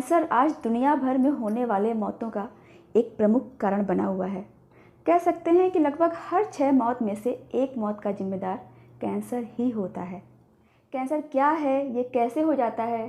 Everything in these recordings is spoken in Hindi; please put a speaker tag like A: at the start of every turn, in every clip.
A: कैंसर आज दुनिया भर में होने वाले मौतों का एक प्रमुख कारण बना हुआ है। कह सकते हैं कि लगभग हर 6 मौत में से एक मौत का जिम्मेदार कैंसर ही होता है। कैंसर क्या है, ये कैसे हो जाता है,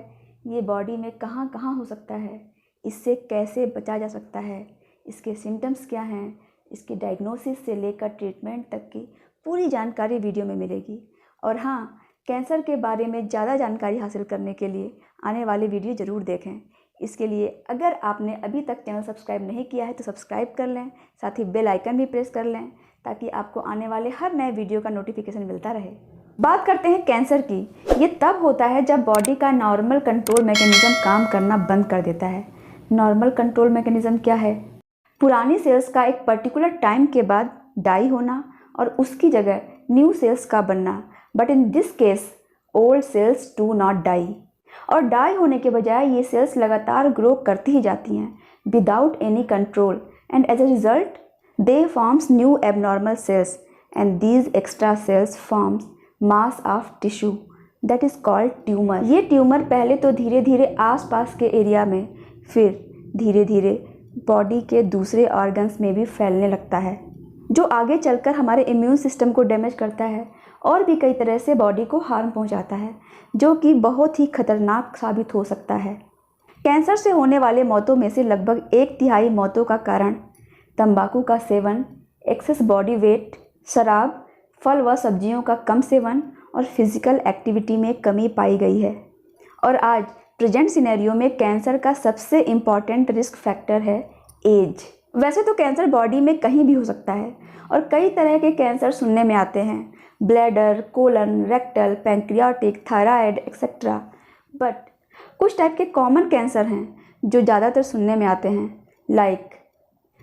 A: ये बॉडी में कहाँ कहाँ हो सकता है, इससे कैसे बचा जा सकता है, इसके सिम्टम्स क्या हैं, इसकी डायग्नोसिस से लेकर ट्रीटमेंट तक की पूरी जानकारी वीडियो में मिलेगी। और हाँ, कैंसर के बारे में ज़्यादा जानकारी हासिल करने के लिए आने वाले वीडियो ज़रूर देखें। इसके लिए अगर आपने अभी तक चैनल सब्सक्राइब नहीं किया है तो सब्सक्राइब कर लें, साथ ही बेल आइकन भी प्रेस कर लें ताकि आपको आने वाले हर नए वीडियो का नोटिफिकेशन मिलता रहे। बात करते हैं कैंसर की। ये तब होता है जब बॉडी का नॉर्मल कंट्रोल मैकेनिज़्म काम करना बंद कर देता है। नॉर्मल कंट्रोल मैकेनिज़्म क्या है? पुरानी सेल्स का एक पर्टिकुलर टाइम के बाद डाई होना और उसकी जगह न्यू सेल्स का बनना। But in this case old cells do not die, और डाई होने के बजाय ये सेल्स लगातार ग्रो करती ही जाती हैं without any control, and as a result they forms new abnormal cells and these extra cells forms mass of tissue that is called tumour. ये ट्यूमर पहले तो धीरे धीरे आसपास के एरिया में, फिर धीरे धीरे बॉडी के दूसरे ऑर्गन्स में भी फैलने लगता है, जो आगे चलकर हमारे इम्यून सिस्टम को डैमेज करता है और भी कई तरह से बॉडी को हार्म पहुंचाता है, जो कि बहुत ही खतरनाक साबित हो सकता है। कैंसर से होने वाले मौतों में से लगभग 1/3 मौतों का कारण तंबाकू का सेवन, एक्सेस बॉडी वेट, शराब, फल व सब्जियों का कम सेवन और फिजिकल एक्टिविटी में कमी पाई गई है। और आज प्रेजेंट सिनेरियो में कैंसर का सबसे इम्पॉर्टेंट रिस्क फैक्टर है एज। वैसे तो कैंसर बॉडी में कहीं भी हो सकता है और कई तरह के कैंसर सुनने में आते हैं, bladder, colon, rectal, pancreatic, thyroid etcetera. But कुछ टाइप के कॉमन कैंसर हैं जो ज़्यादातर सुनने में आते हैं, like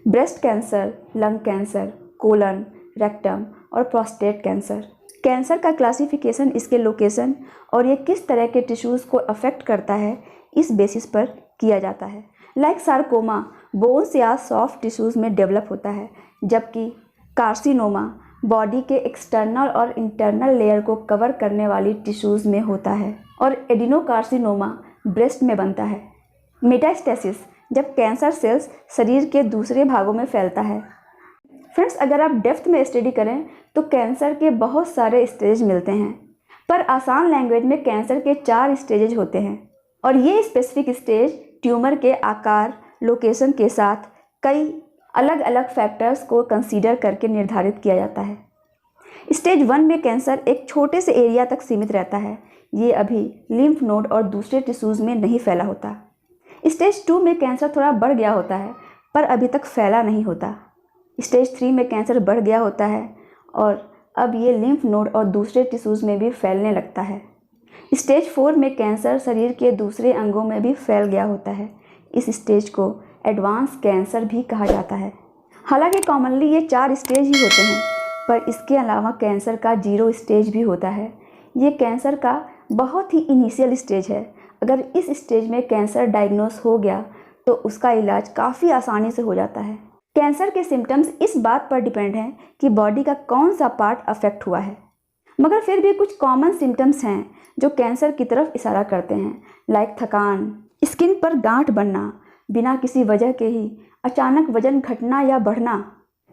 A: breast cancer, lung cancer, colon, rectum और प्रोस्टेट कैंसर। कैंसर का क्लासिफिकेशन इसके लोकेशन और ये किस तरह के टिश्यूज़ को अफेक्ट करता है इस बेसिस पर किया जाता है। लाइक सार्कोमा बोन्स या सॉफ्ट टिश्यूज़ में डेवलप होता है, जबकि कार्सिनोमा बॉडी के एक्सटर्नल और इंटरनल लेयर को कवर करने वाली टिश्यूज़ में होता है, और एडिनोकार्सिनोमा ब्रेस्ट में बनता है। मेटास्टेसिस जब कैंसर सेल्स शरीर के दूसरे भागों में फैलता है। फ्रेंड्स, अगर आप डेप्थ में स्टडी करें तो कैंसर के बहुत सारे स्टेज मिलते हैं, पर आसान लैंग्वेज में कैंसर के 4 स्टेजेज होते हैं, और ये स्पेसिफिक स्टेज ट्यूमर के आकार, लोकेशन के साथ कई अलग अलग फैक्टर्स को कंसीडर करके निर्धारित किया जाता है। स्टेज 1 में कैंसर एक छोटे से एरिया तक सीमित रहता है, ये अभी लिम्फ नोड और दूसरे टिश्यूज़ में नहीं फैला होता। स्टेज 2 में कैंसर थोड़ा बढ़ गया होता है पर अभी तक फैला नहीं होता। स्टेज 3 में कैंसर बढ़ गया होता है और अब ये लिम्फ नोड और दूसरे टिश्यूज़ में भी फैलने लगता है। स्टेज 4 में कैंसर शरीर के दूसरे अंगों में भी फैल गया होता है। इस स्टेज को एडवांस कैंसर भी कहा जाता है। हालांकि कॉमनली ये 4 स्टेज ही होते हैं, पर इसके अलावा कैंसर का 0 स्टेज भी होता है। ये कैंसर का बहुत ही इनिशियल स्टेज है। अगर इस स्टेज में कैंसर डायग्नोस हो गया तो उसका इलाज काफ़ी आसानी से हो जाता है। कैंसर के सिम्टम्स इस बात पर डिपेंड हैं कि बॉडी का कौन सा पार्ट अफेक्ट हुआ है, मगर फिर भी कुछ कॉमन सिम्टम्स हैं जो कैंसर की तरफ इशारा करते हैं, लाइक थकान, स्किन पर गांठ बनना, बिना किसी वजह के ही अचानक वजन घटना या बढ़ना,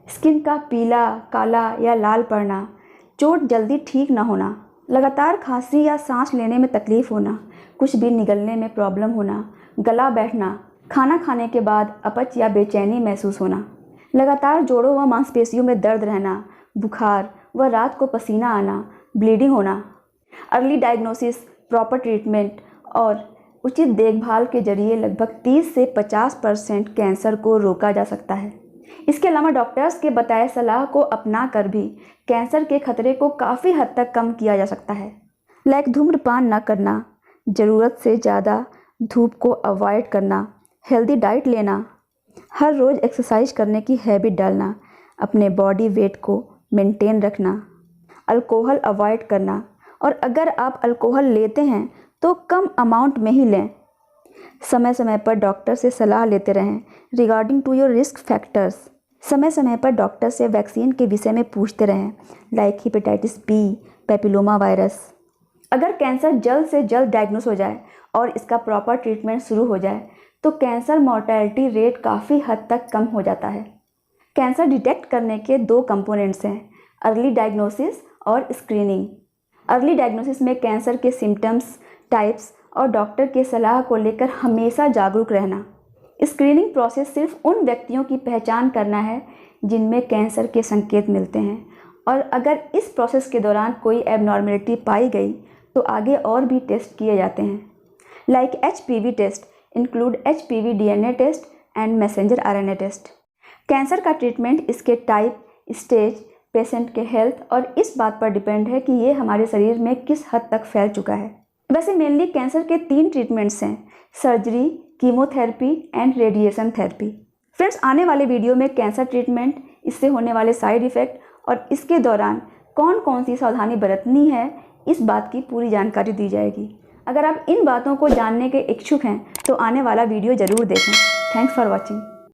A: स्किन का पीला, काला या लाल पड़ना, चोट जल्दी ठीक ना होना, लगातार खांसी या सांस लेने में तकलीफ होना, कुछ भी निगलने में प्रॉब्लम होना, गला बैठना, खाना खाने के बाद अपच या बेचैनी महसूस होना, लगातार जोड़ों व मांसपेशियों में दर्द रहना, बुखार व रात को पसीना आना, ब्लीडिंग होना। अर्ली डायग्नोसिस, प्रॉपर ट्रीटमेंट और उचित देखभाल के जरिए लगभग 30 से 50% कैंसर को रोका जा सकता है। इसके अलावा डॉक्टर्स के बताए सलाह को अपना कर भी कैंसर के खतरे को काफ़ी हद तक कम किया जा सकता है। लाइक धूम्रपान न करना, ज़रूरत से ज़्यादा धूप को अवॉइड करना, हेल्दी डाइट लेना, हर रोज़ एक्सरसाइज करने की हैबिट डालना, अपने बॉडी वेट को मेंटेन रखना, अल्कोहल अवॉइड करना, और अगर आप अल्कोहल लेते हैं तो कम अमाउंट में ही लें। समय समय पर डॉक्टर से सलाह लेते रहें regarding to your risk factors. समय समय पर डॉक्टर से वैक्सीन के विषय में पूछते रहें, like hepatitis B, papilloma virus. अगर कैंसर जल्द से जल्द डायग्नोस हो जाए और इसका प्रॉपर ट्रीटमेंट शुरू हो जाए तो कैंसर मॉर्टेलिटी रेट काफ़ी हद तक कम हो जाता है। कैंसर डिटेक्ट करने के 2 कंपोनेंट्स हैं, अर्ली डायग्नोसिस और स्क्रीनिंग। अर्ली डायग्नोसिस में कैंसर के सिम्टम्स, टाइप्स और डॉक्टर के सलाह को लेकर हमेशा जागरूक रहना। स्क्रीनिंग प्रोसेस सिर्फ उन व्यक्तियों की पहचान करना है जिनमें कैंसर के संकेत मिलते हैं, और अगर इस प्रोसेस के दौरान कोई एबनॉर्मेलिटी पाई गई तो आगे और भी टेस्ट किए जाते हैं। Like HPV test include HPV DNA test and messenger RNA test. Cancer का ट्रीटमेंट इसके टाइप, स्टेज, पेशेंट के हेल्थ और इस बात पर डिपेंड है कि ये हमारे शरीर में किस हद तक फैल चुका है। वैसे मेनली कैंसर के 3 ट्रीटमेंट्स हैं, surgery, chemotherapy and radiation therapy. Friends, आने वाले वीडियो में कैंसर ट्रीटमेंट, इससे होने वाले साइड इफ़ेक्ट और इसके दौरान कौन कौन सी सावधानी बरतनी है, इस बात की पूरी जानकारी दी जाएगी। अगर आप इन बातों को जानने के इच्छुक हैं तो आने वाला वीडियो ज़रूर देखें। Thanks for watching.